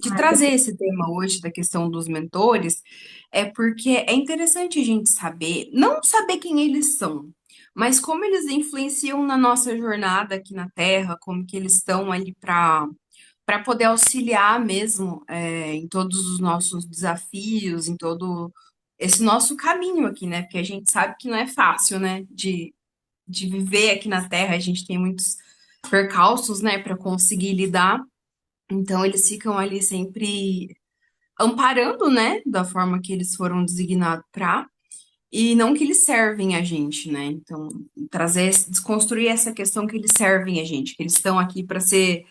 de trazer esse tema hoje da questão dos mentores é porque é interessante a gente saber, não saber quem eles são, mas como eles influenciam na nossa jornada aqui na Terra, como que eles estão ali para poder auxiliar mesmo em todos os nossos desafios, em todo esse nosso caminho aqui, né? Porque a gente sabe que não é fácil, né? De viver aqui na Terra, a gente tem muitos percalços, né, para conseguir lidar. Então, eles ficam ali sempre amparando, né, da forma que eles foram designados para, e não que eles servem a gente, né? Então, trazer, desconstruir essa questão que eles servem a gente, que eles estão aqui para ser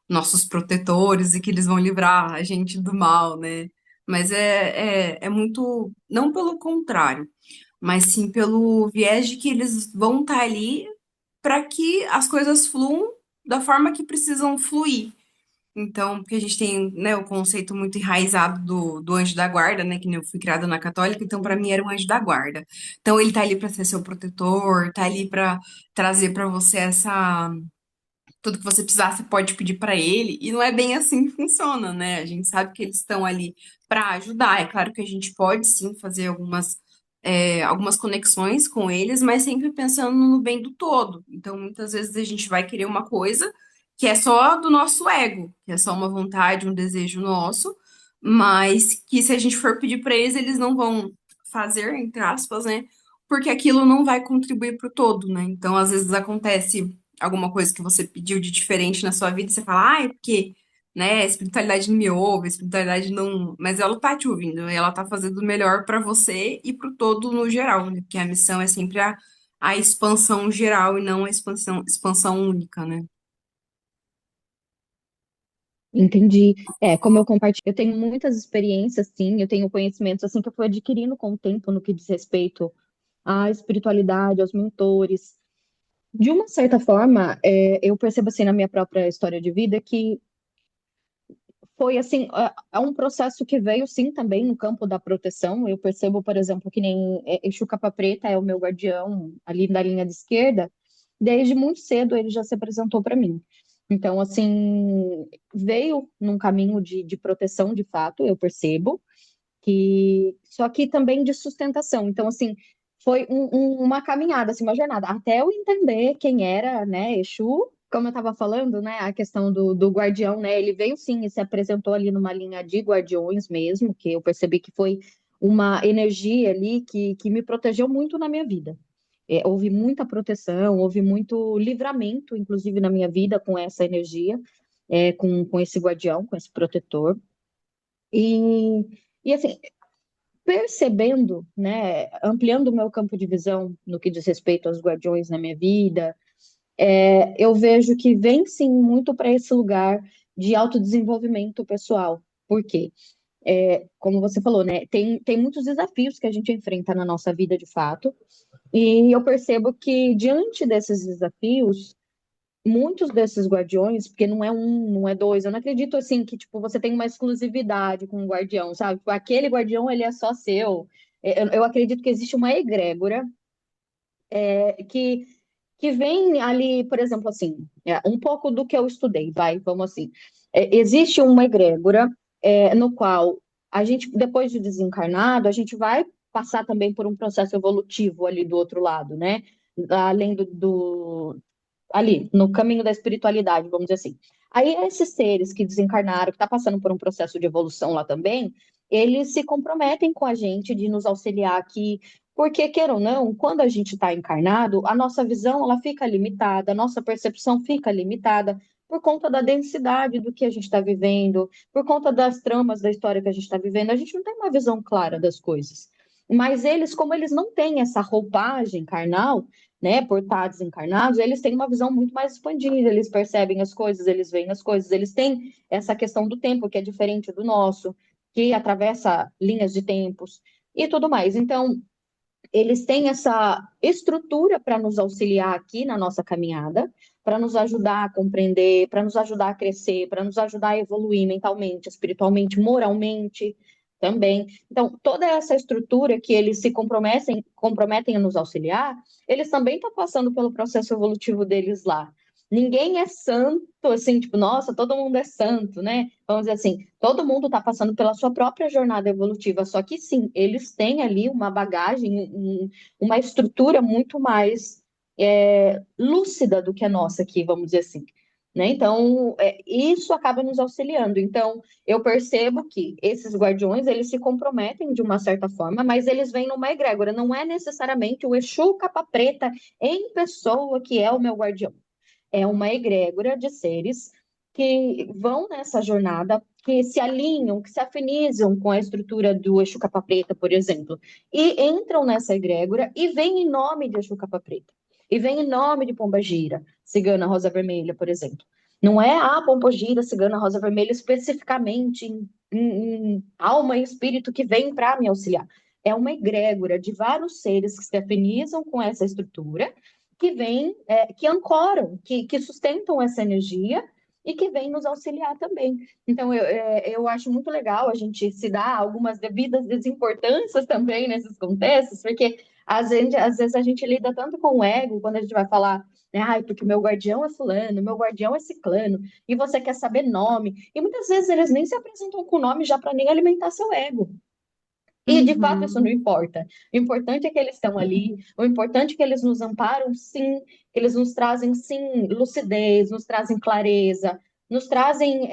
nossos protetores e que eles vão livrar a gente do mal, né? Mas é muito, não pelo contrário, mas sim pelo viés de que eles vão estar ali para que as coisas fluam da forma que precisam fluir. Então, porque a gente tem, né, o conceito muito enraizado do anjo da guarda, né, que nem eu fui criada na católica, então para mim era um anjo da guarda. Então ele tá ali para ser seu protetor, tá ali para trazer para você essa tudo que você precisar, você pode pedir para ele, e não é bem assim que funciona, né? A gente sabe que eles estão ali para ajudar. É claro que a gente pode sim fazer algumas conexões com eles, mas sempre pensando no bem do todo. Então, muitas vezes a gente vai querer uma coisa que é só do nosso ego, que é só uma vontade, um desejo nosso, mas que se a gente for pedir para eles, eles não vão fazer, entre aspas, né? Porque aquilo não vai contribuir para o todo, né? Então, às vezes acontece alguma coisa que você pediu de diferente na sua vida, e você fala, ah, é porque, né, a espiritualidade não me ouve, a espiritualidade não. Mas ela tá te ouvindo, e ela tá fazendo o melhor pra você e pro todo no geral, né? Porque a missão é sempre a expansão geral e não a expansão única, né? Entendi. Como eu compartilho, eu tenho muitas experiências, sim, eu tenho conhecimentos, assim, que eu fui adquirindo com o tempo no que diz respeito à espiritualidade, aos mentores. De uma certa forma, eu percebo, assim, na minha própria história de vida que foi, assim, é um processo que veio, sim, também no campo da proteção. Eu percebo, por exemplo, que nem Exu Capa Preta é o meu guardião ali na linha de esquerda, desde muito cedo ele já se apresentou para mim. Então, assim, veio num caminho de proteção, de fato, eu percebo, que só que também de sustentação. Então, assim, foi uma caminhada, assim, uma jornada, até eu entender quem era, né, Exu, como eu estava falando, né, a questão do guardião, né, ele veio sim e se apresentou ali numa linha de guardiões mesmo, que eu percebi que foi uma energia ali que me protegeu muito na minha vida. Houve muita proteção, houve muito livramento, inclusive, na minha vida com essa energia, com esse guardião, com esse protetor. E, e assim, percebendo, né, ampliando o meu campo de visão no que diz respeito aos guardiões na minha vida, eu vejo que vem sim muito para esse lugar de autodesenvolvimento pessoal. Por quê? Como você falou, né, tem muitos desafios que a gente enfrenta na nossa vida de fato, e eu percebo que diante desses desafios, muitos desses guardiões, porque não é um, não é dois, eu não acredito assim que tipo você tem uma exclusividade com um guardião, sabe? Tipo, aquele guardião ele é só seu. Eu acredito que existe uma egrégora é, que que vem ali, por exemplo, assim, um pouco do que eu estudei, vai, vamos assim. Existe uma egrégora no qual a gente, depois de desencarnado, a gente vai passar também por um processo evolutivo ali do outro lado, né? Além ali, no caminho da espiritualidade, vamos dizer assim. Aí, esses seres que desencarnaram, que estão tá passando por um processo de evolução lá também, eles se comprometem com a gente de nos auxiliar aqui, porque, queira ou não, quando a gente está encarnado, a nossa visão ela fica limitada, a nossa percepção fica limitada por conta da densidade do que a gente está vivendo, por conta das tramas da história que a gente está vivendo, a gente não tem uma visão clara das coisas. Mas eles, como eles não têm essa roupagem carnal, né, por estar desencarnados, eles têm uma visão muito mais expandida, eles percebem as coisas, eles veem as coisas, eles têm essa questão do tempo que é diferente do nosso, que atravessa linhas de tempos e tudo mais. Então, eles têm essa estrutura para nos auxiliar aqui na nossa caminhada, para nos ajudar a compreender, para nos ajudar a crescer, para nos ajudar a evoluir mentalmente, espiritualmente, moralmente também. Então, toda essa estrutura que eles se comprometem a nos auxiliar, eles também estão passando pelo processo evolutivo deles lá. Ninguém é santo, assim, tipo, nossa, todo mundo é santo, né? Vamos dizer assim, todo mundo está passando pela sua própria jornada evolutiva, só que sim, eles têm ali uma bagagem, uma estrutura muito mais lúcida do que a nossa aqui, vamos dizer assim. Né? Então, isso acaba nos auxiliando. Então, eu percebo que esses guardiões, eles se comprometem de uma certa forma, mas eles vêm numa egrégora. Não é necessariamente o Exu capa preta em pessoa que é o meu guardião. É uma egrégora de seres que vão nessa jornada, que se alinham, que se afinizam com a estrutura do Exu Capa Preta, por exemplo, e entram nessa egrégora e vêm em nome de Exu Capa Preta, e vêm em nome de Pombagira, Cigana Rosa Vermelha, por exemplo. Não é a Pombagira, Cigana Rosa Vermelha, especificamente em alma e espírito que vem para me auxiliar. É uma egrégora de vários seres que se afinizam com essa estrutura que vêm, que ancoram, que sustentam essa energia e que vêm nos auxiliar também. Então, eu acho muito legal a gente se dar algumas devidas desimportâncias também nesses contextos, porque às vezes a gente lida tanto com o ego quando a gente vai falar, né, ai, porque meu guardião é fulano, meu guardião é ciclano, e você quer saber nome. E muitas vezes eles nem se apresentam com nome já para nem alimentar seu ego. E, de fato, isso não Uhum. importa. O importante é que eles estão ali, o importante é que eles nos amparam, sim, que eles nos trazem, sim, lucidez, nos trazem clareza, nos trazem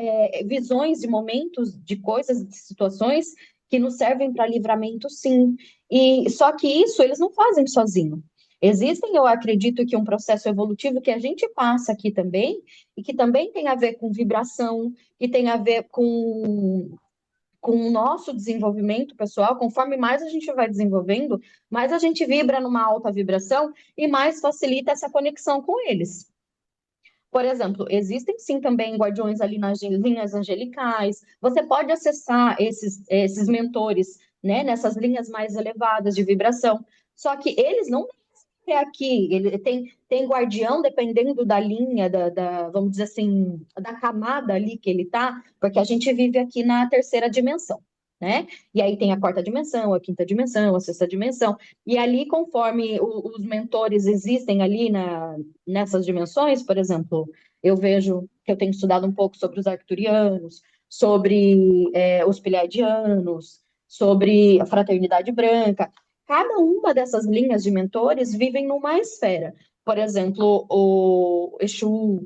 visões de momentos, de coisas, de situações que nos servem para livramento, sim. E só que isso eles não fazem sozinho. Existem, eu acredito, que um processo evolutivo que a gente passa aqui também, e que também tem a ver com vibração, que tem a ver com o nosso desenvolvimento pessoal, conforme mais a gente vai desenvolvendo, mais a gente vibra numa alta vibração e mais facilita essa conexão com eles. Por exemplo, existem sim também guardiões ali nas linhas angelicais. Você pode acessar esses mentores, né, nessas linhas mais elevadas de vibração. Só que eles não é aqui, ele tem guardião dependendo da linha, vamos dizer assim, da camada ali que ele tá, porque a gente vive aqui na terceira dimensão, né? E aí tem a quarta dimensão, a quinta dimensão, a sexta dimensão, e ali, conforme os mentores existem ali nessas dimensões, por exemplo, eu vejo que eu tenho estudado um pouco sobre os arcturianos, sobre os pleiadianos, sobre a fraternidade branca. Cada uma dessas linhas de mentores vivem numa esfera. Por exemplo, o Exu,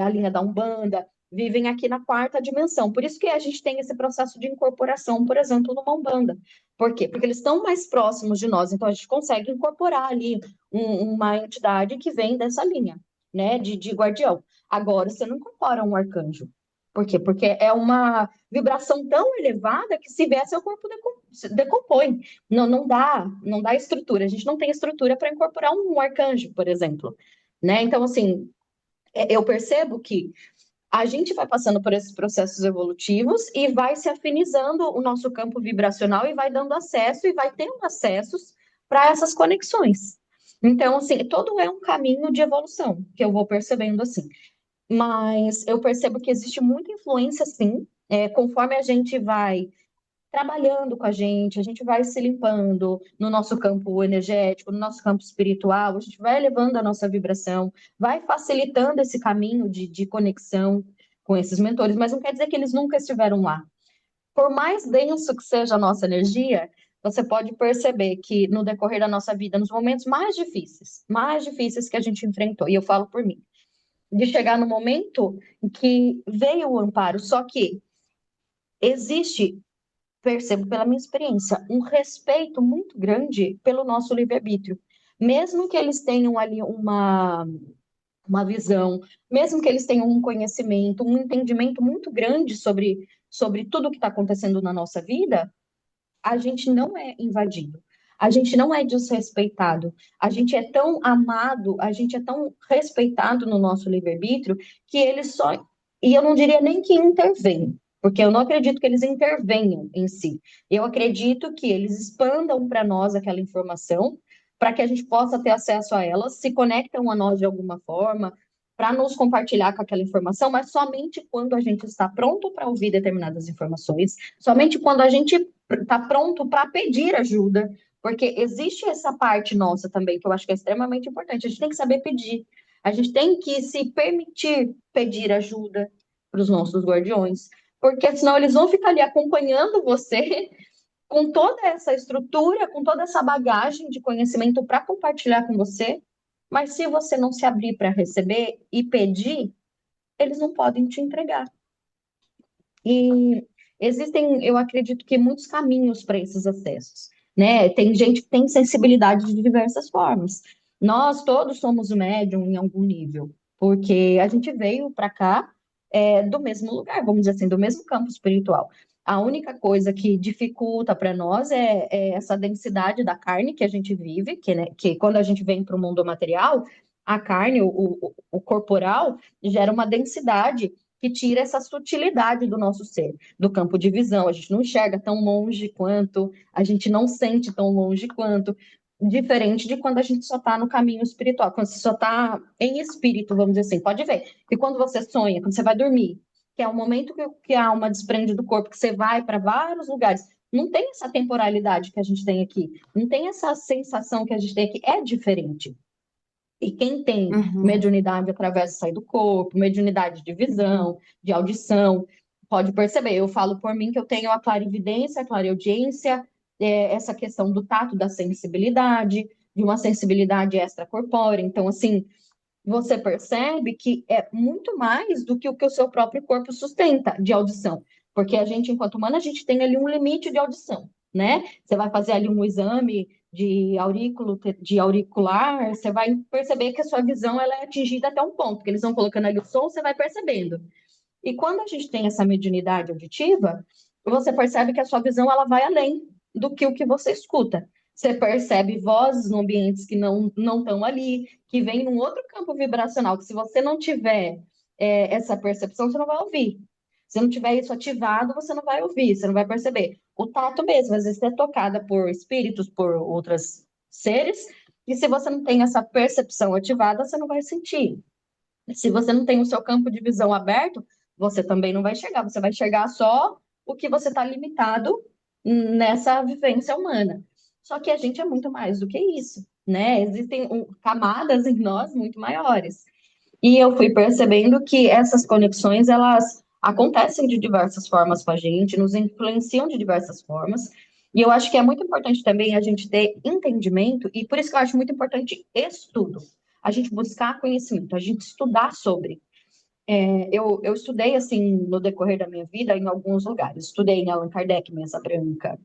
a linha da Umbanda, vivem aqui na quarta dimensão. Por isso que a gente tem esse processo de incorporação, por exemplo, numa Umbanda. Por quê? Porque eles estão mais próximos de nós, então a gente consegue incorporar ali uma entidade que vem dessa linha, né, de guardião. Agora, você não incorpora um arcanjo. Por quê? Porque é uma vibração tão elevada que se vier, seu corpo decompõe. Não dá estrutura. A gente não tem estrutura para incorporar um arcanjo, por exemplo, né? Então, assim, eu percebo que a gente vai passando por esses processos evolutivos e vai se afinizando o nosso campo vibracional e vai dando acesso e vai tendo acessos para essas conexões. Então, assim, todo é um caminho de evolução que eu vou percebendo assim. Mas eu percebo que existe muita influência, sim, conforme a gente vai trabalhando com a gente vai se limpando no nosso campo energético, no nosso campo espiritual, a gente vai elevando a nossa vibração, vai facilitando esse caminho de conexão com esses mentores, mas não quer dizer que eles nunca estiveram lá. Por mais denso que seja a nossa energia, você pode perceber que no decorrer da nossa vida, nos momentos mais difíceis que a gente enfrentou, e eu falo por mim, de chegar no momento em que veio o amparo, só que existe, percebo pela minha experiência, um respeito muito grande pelo nosso livre-arbítrio. Mesmo que eles tenham ali uma visão, mesmo que eles tenham um conhecimento, um entendimento muito grande sobre tudo que está acontecendo na nossa vida, a gente não é invadido. A gente não é desrespeitado. A gente é tão amado, a gente é tão respeitado no nosso livre-arbítrio que eles só. E eu não diria nem que intervêm, porque eu não acredito que eles intervenham em si. Eu acredito que eles expandam para nós aquela informação, para que a gente possa ter acesso a ela, se conectam a nós de alguma forma, para nos compartilhar com aquela informação, mas somente quando a gente está pronto para ouvir determinadas informações, somente quando a gente está pronto para pedir ajuda, porque existe essa parte nossa também, que eu acho que é extremamente importante. A gente tem que saber pedir. A gente tem que se permitir pedir ajuda para os nossos guardiões, porque senão eles vão ficar ali acompanhando você com toda essa estrutura, com toda essa bagagem de conhecimento para compartilhar com você, mas se você não se abrir para receber e pedir, eles não podem te entregar. E existem, eu acredito que muitos caminhos para esses acessos, né? Tem gente que tem sensibilidade de diversas formas. Nós todos somos médium em algum nível, porque a gente veio para cá do mesmo lugar, vamos dizer assim, do mesmo campo espiritual. A única coisa que dificulta para nós é essa densidade da carne que a gente vive, que, né, que quando a gente vem para o mundo material, a carne, o corporal, gera uma densidade que tira essa sutilidade do nosso ser, do campo de visão. A gente não enxerga tão longe quanto, a gente não sente tão longe quanto, diferente de quando a gente só está no caminho espiritual, quando você só está em espírito, vamos dizer assim. Pode ver que quando você sonha, quando você vai dormir, que é o momento que a alma desprende do corpo, que você vai para vários lugares, não tem essa temporalidade que a gente tem aqui, não tem essa sensação que a gente tem aqui, é diferente. E quem tem Uhum. mediunidade através de sair do corpo, mediunidade de visão, de audição, pode perceber. Eu falo por mim que eu tenho a clarividência, a clareaudiência, essa questão do tato, da sensibilidade, de uma sensibilidade extracorpórea. Então, assim, você percebe que é muito mais do que o seu próprio corpo sustenta de audição. Porque a gente, enquanto humano, a gente tem ali um limite de audição, né? Você vai fazer ali um exame de auricular, você vai perceber que a sua visão ela é atingida até um ponto, que eles vão colocando ali o som, você vai percebendo. E quando a gente tem essa mediunidade auditiva, você percebe que a sua visão ela vai além do que o que você escuta. Você percebe vozes no ambientes que não estão ali, que vem num outro campo vibracional, que se você não tiver essa percepção, você não vai ouvir. Se não tiver isso ativado, você não vai ouvir, você não vai perceber. O tato mesmo, às vezes você é tocada por espíritos, por outros seres, e se você não tem essa percepção ativada, você não vai sentir. Se você não tem o seu campo de visão aberto, você também não vai chegar. Você vai chegar só o que você está limitado nessa vivência humana. Só que a gente é muito mais do que isso, né? Existem camadas em nós muito maiores. E eu fui percebendo que essas conexões, elas acontecem de diversas formas com a gente, nos influenciam de diversas formas. E eu acho que é muito importante também a gente ter entendimento, e por isso que eu acho muito importante estudo. A gente buscar conhecimento, a gente estudar sobre. Eu estudei, assim, no decorrer da minha vida, em alguns lugares. Estudei em Allan Kardec, Mesa Branca,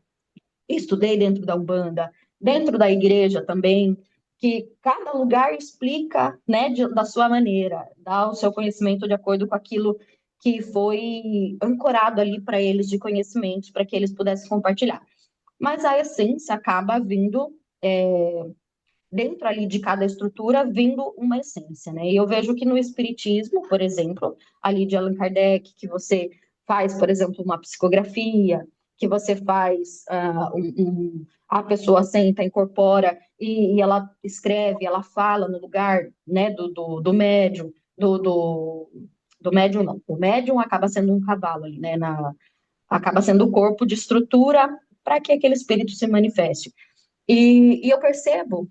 estudei dentro da Umbanda, dentro da igreja também, que cada lugar explica, né, da sua maneira, dá o seu conhecimento de acordo com aquilo que foi ancorado ali para eles de conhecimentos, para que eles pudessem compartilhar. Mas a essência acaba vindo dentro ali de cada estrutura, vindo uma essência, né? E eu vejo que no espiritismo, por exemplo, ali de Allan Kardec, que você faz, por exemplo, uma psicografia, que você faz, a pessoa senta, incorpora e ela escreve, ela fala no lugar, né, do médium, do médium não, o médium acaba sendo um cavalo ali, né, acaba sendo o corpo de estrutura para que aquele espírito se manifeste. E eu percebo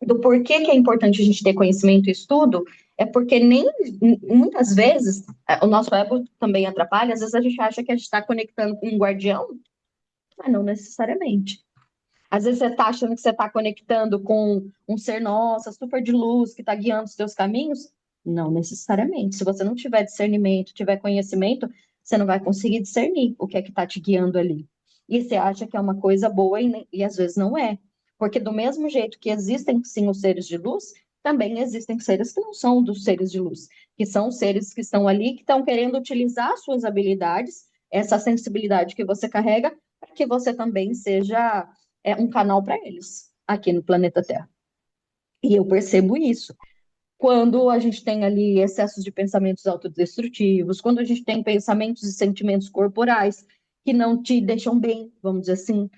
do porquê que é importante a gente ter conhecimento e estudo, é porque nem muitas vezes o nosso ego também atrapalha, às vezes a gente acha que a gente está conectando com um guardião, mas não necessariamente. Às vezes você está achando que você está conectando com um ser nossa, super de luz, que está guiando os seus caminhos. Não necessariamente. Se você não tiver discernimento, tiver conhecimento, você não vai conseguir discernir o que é que está te guiando ali. E você acha que é uma coisa boa e às vezes não é. Porque do mesmo jeito que existem sim os seres de luz, também existem seres que não são dos seres de luz, que são seres que estão ali, que estão querendo utilizar suas habilidades, essa sensibilidade que você carrega, para que você também seja um canal para eles aqui no planeta Terra. E eu percebo isso. Quando a gente tem ali excessos de pensamentos autodestrutivos, quando a gente tem pensamentos e sentimentos corporais que não te deixam bem, vamos dizer assim,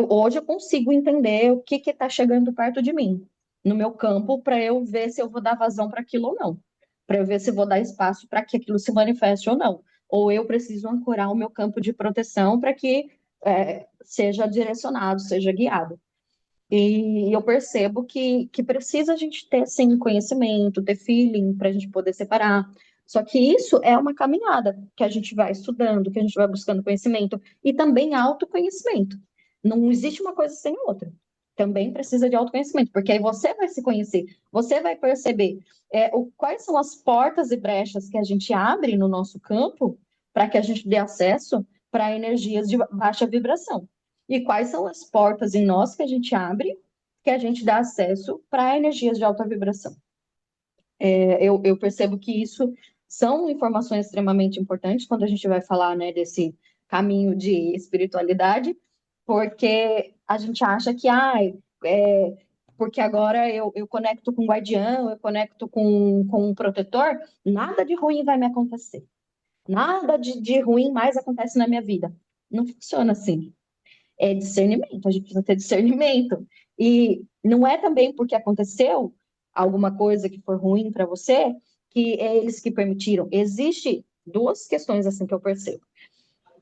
hoje eu consigo entender o que está chegando perto de mim, no meu campo, para eu ver se eu vou dar vazão para aquilo ou não, para eu ver se eu vou dar espaço para que aquilo se manifeste ou não. Ou eu preciso ancorar o meu campo de proteção para que seja direcionado, seja guiado. E eu percebo que precisa a gente ter, sim, conhecimento, ter feeling para a gente poder separar. Só que isso é uma caminhada que a gente vai estudando, que a gente vai buscando conhecimento e também autoconhecimento. Não existe uma coisa sem a outra. Também precisa de autoconhecimento, porque aí você vai se conhecer, você vai perceber quais são as portas e brechas que a gente abre no nosso campo para que a gente dê acesso para energias de baixa vibração. E quais são as portas em nós que a gente abre, que a gente dá acesso para energias de alta vibração. Eu percebo que isso são informações extremamente importantes quando a gente vai falar, né, desse caminho de espiritualidade, porque a gente acha que, porque agora eu conecto com um guardião, eu conecto com um protetor, nada de ruim vai me acontecer. Nada de ruim mais acontece na minha vida. Não funciona assim. É discernimento, a gente precisa ter discernimento. E não é também porque aconteceu alguma coisa que for ruim para você que é eles que permitiram. Existe duas questões assim que eu percebo.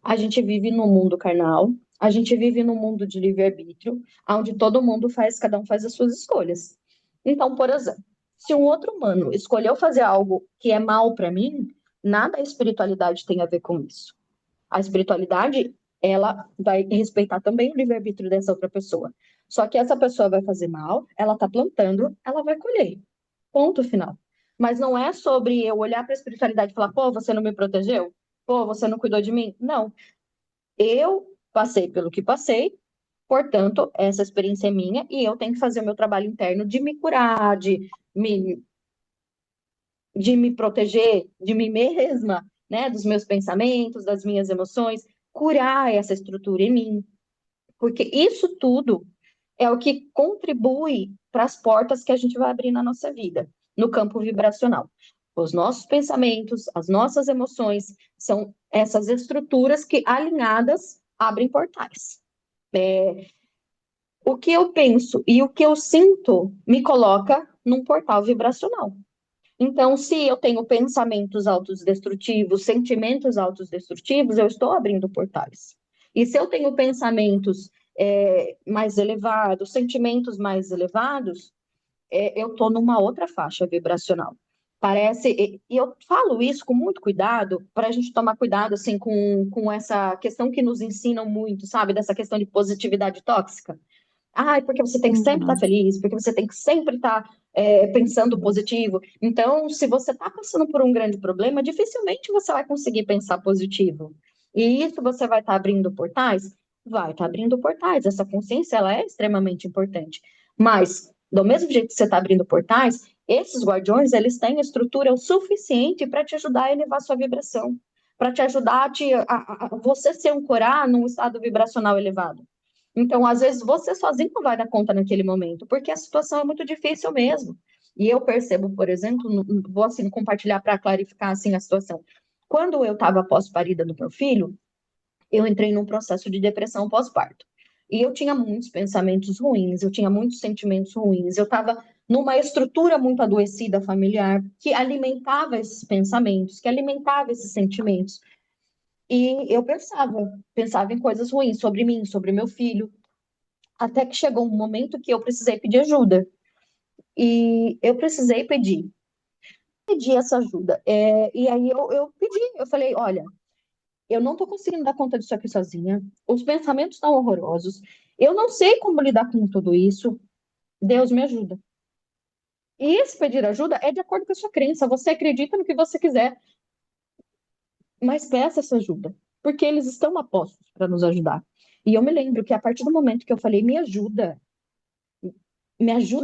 A gente vive num mundo carnal, a gente vive num mundo de livre-arbítrio, onde todo mundo faz, cada um faz as suas escolhas. Então, por exemplo, se um outro humano escolheu fazer algo que é mal para mim, nada a espiritualidade tem a ver com isso. A espiritualidade, ela vai respeitar também o livre-arbítrio dessa outra pessoa. Só que essa pessoa vai fazer mal, ela está plantando, ela vai colher. Ponto final. Mas não é sobre eu olhar para a espiritualidade e falar, pô, você não me protegeu? Pô, você não cuidou de mim? Não. Eu passei pelo que passei, portanto, essa experiência é minha e eu tenho que fazer o meu trabalho interno de me curar, de me proteger de mim mesma, né, dos meus pensamentos, das minhas emoções, curar essa estrutura em mim, porque isso tudo é o que contribui para as portas que a gente vai abrir na nossa vida, no campo vibracional. Os nossos pensamentos, as nossas emoções são essas estruturas que alinhadas abrem portais. O que eu penso e o que eu sinto me coloca num portal vibracional. Então, se eu tenho pensamentos autodestrutivos, sentimentos autodestrutivos, eu estou abrindo portais. E se eu tenho pensamentos mais elevados, sentimentos mais elevados, eu estou numa outra faixa vibracional. Parece, e eu falo isso com muito cuidado, para a gente tomar cuidado assim com essa questão que nos ensinam muito, sabe? Dessa questão de positividade tóxica. Ah, porque você tem que sempre estar Uhum. feliz, porque você tem que sempre estar pensando positivo. Então, se você está passando por um grande problema, dificilmente você vai conseguir pensar positivo. E isso você vai estar abrindo portais? Vai estar abrindo portais. Essa consciência, ela é extremamente importante. Mas, do mesmo jeito que você está abrindo portais, esses guardiões, eles têm estrutura o suficiente para te ajudar a elevar sua vibração, para te ajudar a você se ancorar num estado vibracional elevado. Então, às vezes, você sozinho não vai dar conta naquele momento, porque a situação é muito difícil mesmo. E eu percebo, por exemplo, vou assim compartilhar para clarificar assim a situação. Quando eu estava pós-parida do meu filho, eu entrei num processo de depressão pós-parto. E eu tinha muitos pensamentos ruins, eu tinha muitos sentimentos ruins, eu estava numa estrutura muito adoecida familiar que alimentava esses pensamentos, que alimentava esses sentimentos. E eu pensava em coisas ruins sobre mim, sobre meu filho, até que chegou um momento que eu precisei pedir ajuda. E eu precisei pedir essa ajuda. E aí eu pedi, eu falei, olha, eu não estou conseguindo dar conta disso aqui sozinha, os pensamentos estão horrorosos, eu não sei como lidar com tudo isso, Deus me ajuda. E esse pedir ajuda é de acordo com a sua crença, você acredita no que você quiser, mas peça essa ajuda, porque eles estão a postos para nos ajudar. E eu me lembro que a partir do momento que eu falei, me ajuda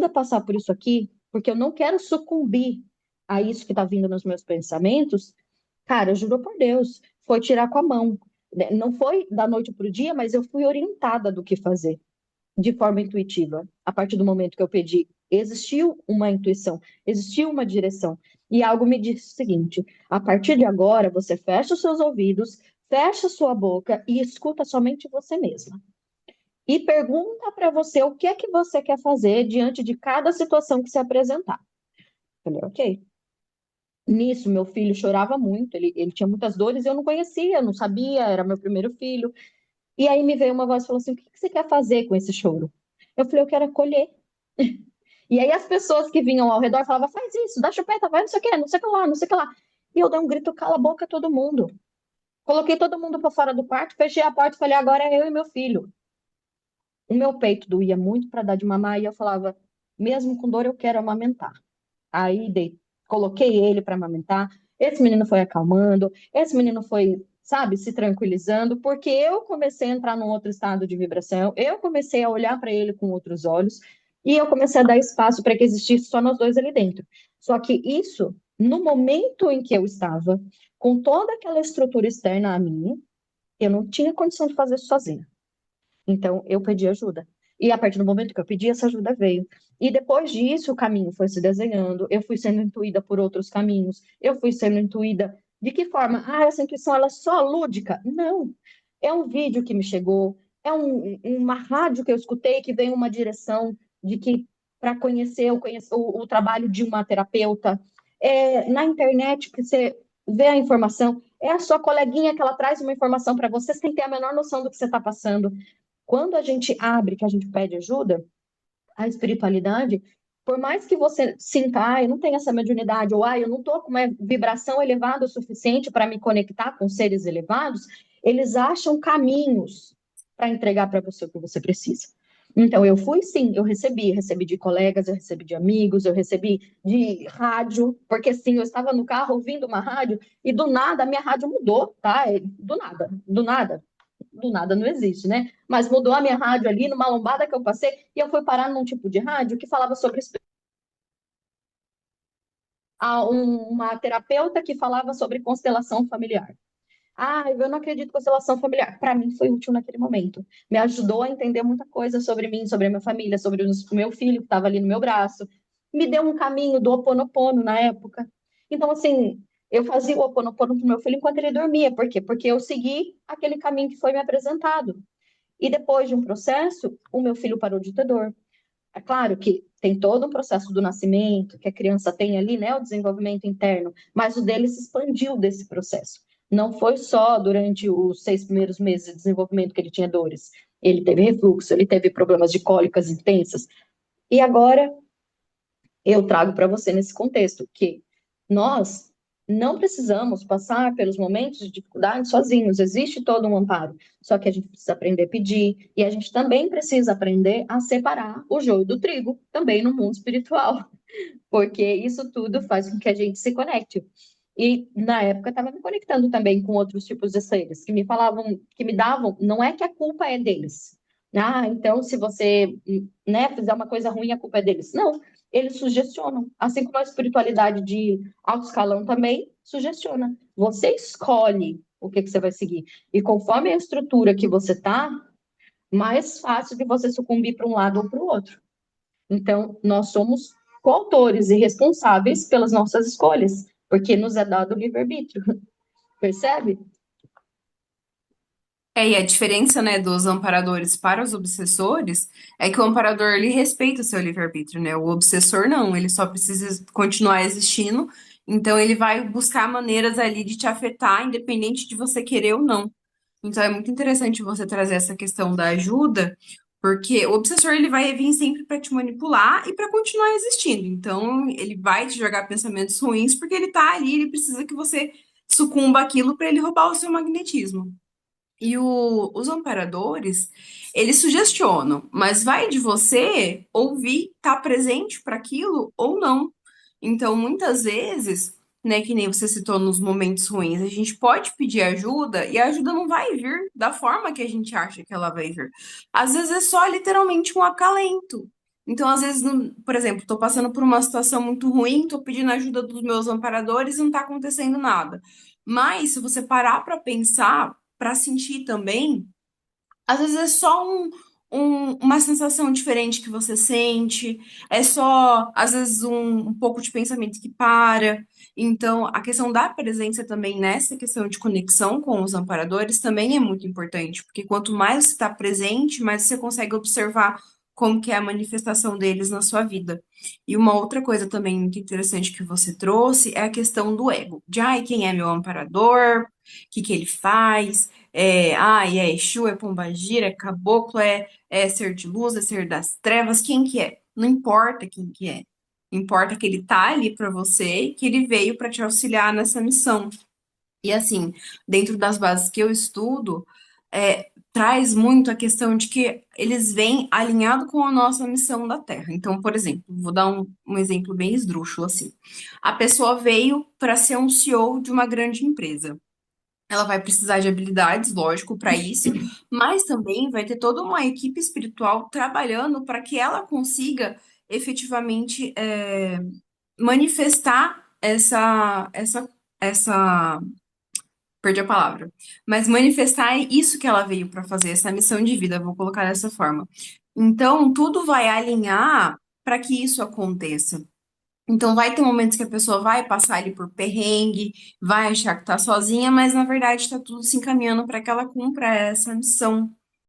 a passar por isso aqui, porque eu não quero sucumbir a isso que está vindo nos meus pensamentos. Cara, juro por Deus, foi tirar com a mão. Não foi da noite para o dia, mas eu fui orientada do que fazer, de forma intuitiva. A partir do momento que eu pedi, existiu uma intuição, existiu uma direção. E algo me disse o seguinte: a partir de agora, você fecha os seus ouvidos, fecha sua boca e escuta somente você mesma e pergunta para você o que é que você quer fazer diante de cada situação que se apresentar. Falei, ok. Nisso, meu filho chorava muito, ele tinha muitas dores, eu não conhecia, não sabia, era meu primeiro filho. E aí me veio uma voz e falou assim: o que que você quer fazer com esse choro? Eu falei, eu quero acolher. E aí as pessoas que vinham ao redor falavam, faz isso, dá chupeta, vai não sei o que, não sei o que lá, não sei o que lá. E eu dei um grito, cala a boca todo mundo. Coloquei todo mundo para fora do quarto, fechei a porta e falei, agora é eu e meu filho. O meu peito doía muito para dar de mamar e eu falava, mesmo com dor eu quero amamentar. Aí coloquei ele para amamentar. Esse menino foi acalmando, esse menino foi, sabe, se tranquilizando, porque eu comecei a entrar num outro estado de vibração, eu comecei a olhar para ele com outros olhos e eu comecei a dar espaço para que existisse só nós dois ali dentro. Só que isso, no momento em que eu estava, com toda aquela estrutura externa a mim, eu não tinha condição de fazer isso sozinha. Então, eu pedi ajuda. E a partir do momento que eu pedi, essa ajuda veio. E depois disso, o caminho foi se desenhando, eu fui sendo intuída por outros caminhos, eu fui sendo intuída. De que forma? Ah, essa intuição ela é só lúdica? Não. É um vídeo que me chegou, é uma rádio que eu escutei que veio uma direção de que para conhecer, o trabalho de uma terapeuta. É, na internet, que você vê a informação, é a sua coleguinha que ela traz uma informação para você sem ter a menor noção do que você está passando. Quando a gente abre, que a gente pede ajuda, a espiritualidade, por mais que você sinta, ah, eu não tenho essa mediunidade, ou ah, eu não estou com uma vibração elevada o suficiente para me conectar com seres elevados, eles acham caminhos para entregar para você o que você precisa. Então, eu fui sim, recebi de colegas, eu recebi de amigos, eu recebi de rádio, porque sim, eu estava no carro ouvindo uma rádio e do nada a minha rádio mudou, tá? Do nada não existe, né? Mas mudou a minha rádio ali numa lombada que eu passei e eu fui parar num tipo de rádio que falava sobre uma terapeuta que falava sobre constelação familiar. Ah, eu não acredito em constelação familiar. Para mim foi útil naquele momento. Me ajudou a entender muita coisa sobre mim, sobre a minha família, sobre o meu filho que estava ali no meu braço. Me deu um caminho do Ho Oponopono na época. Então, assim, eu fazia o Ho Oponopono para o meu filho enquanto ele dormia. Por quê? Porque eu segui aquele caminho que foi me apresentado. E depois de um processo, o meu filho parou de ter dor. É claro que tem todo um processo do nascimento, que a criança tem ali, né, o desenvolvimento interno, mas o dele se expandiu desse processo. Não foi só durante os 6 primeiros meses de desenvolvimento que ele tinha dores. Ele teve refluxo, ele teve problemas de cólicas intensas. E agora eu trago para você nesse contexto que nós não precisamos passar pelos momentos de dificuldade sozinhos, existe todo um amparo, só que a gente precisa aprender a pedir e a gente também precisa aprender a separar o joio do trigo, também no mundo espiritual, porque isso tudo faz com que a gente se conecte. E na época eu estava me conectando também com outros tipos de seres que me falavam, que me davam, não é que a culpa é deles. Ah, então se você, né, fizer uma coisa ruim, a culpa é deles. Não, eles sugestionam. Assim como a espiritualidade de alto escalão também sugestiona. Você escolhe o que você vai seguir. E conforme a estrutura que você tá, mais fácil de você sucumbir para um lado ou para o outro. Então, nós somos coautores e responsáveis pelas nossas escolhas, porque nos é dado o livre-arbítrio, percebe? E a diferença, né, dos amparadores para os obsessores é que o amparador ele respeita o seu livre-arbítrio, né? O obsessor não, ele só precisa continuar existindo, então ele vai buscar maneiras ali de te afetar, independente de você querer ou não. Então é muito interessante você trazer essa questão da ajuda, porque o obsessor ele vai vir sempre para te manipular e para continuar existindo. Então ele vai te jogar pensamentos ruins porque ele tá ali, ele precisa que você sucumba àquilo para ele roubar o seu magnetismo. E os amparadores, eles sugestionam, mas vai de você ouvir, estar presente para aquilo ou não. Então, muitas vezes, né, que nem você citou nos momentos ruins, a gente pode pedir ajuda e a ajuda não vai vir da forma que a gente acha que ela vai vir. Às vezes é só literalmente um acalento. Então, às vezes, por exemplo, estou passando por uma situação muito ruim, estou pedindo ajuda dos meus amparadores e não está acontecendo nada. Mas, se você parar para pensar, para sentir também, às vezes é só uma sensação diferente que você sente, é só, às vezes, um pouco de pensamento que para. Então, a questão da presença também nessa questão de conexão com os amparadores também é muito importante, porque quanto mais você está presente, mais você consegue observar como que é a manifestação deles na sua vida. E uma outra coisa também muito interessante que você trouxe é a questão do ego. De, ai, quem é meu amparador? O que que ele faz? É Exu, é Pombagira, é Caboclo, é ser de luz, é ser das trevas, quem que é? Não importa quem que é. Importa que ele tá ali para você e que ele veio para te auxiliar nessa missão. E assim, dentro das bases que eu estudo, traz muito a questão de que eles vêm alinhado com a nossa missão da Terra. Então, por exemplo, vou dar um exemplo bem esdrúxulo assim. A pessoa veio para ser um CEO de uma grande empresa. Ela vai precisar de habilidades, lógico, para isso, mas também vai ter toda uma equipe espiritual trabalhando para que ela consiga efetivamente manifestar essa perdi a palavra. Mas manifestar é isso que ela veio para fazer, essa missão de vida, vou colocar dessa forma. Então, tudo vai alinhar para que isso aconteça. Então, vai ter momentos que a pessoa vai passar ali por perrengue, vai achar que tá sozinha, mas na verdade está tudo se encaminhando para que ela cumpra essa missão.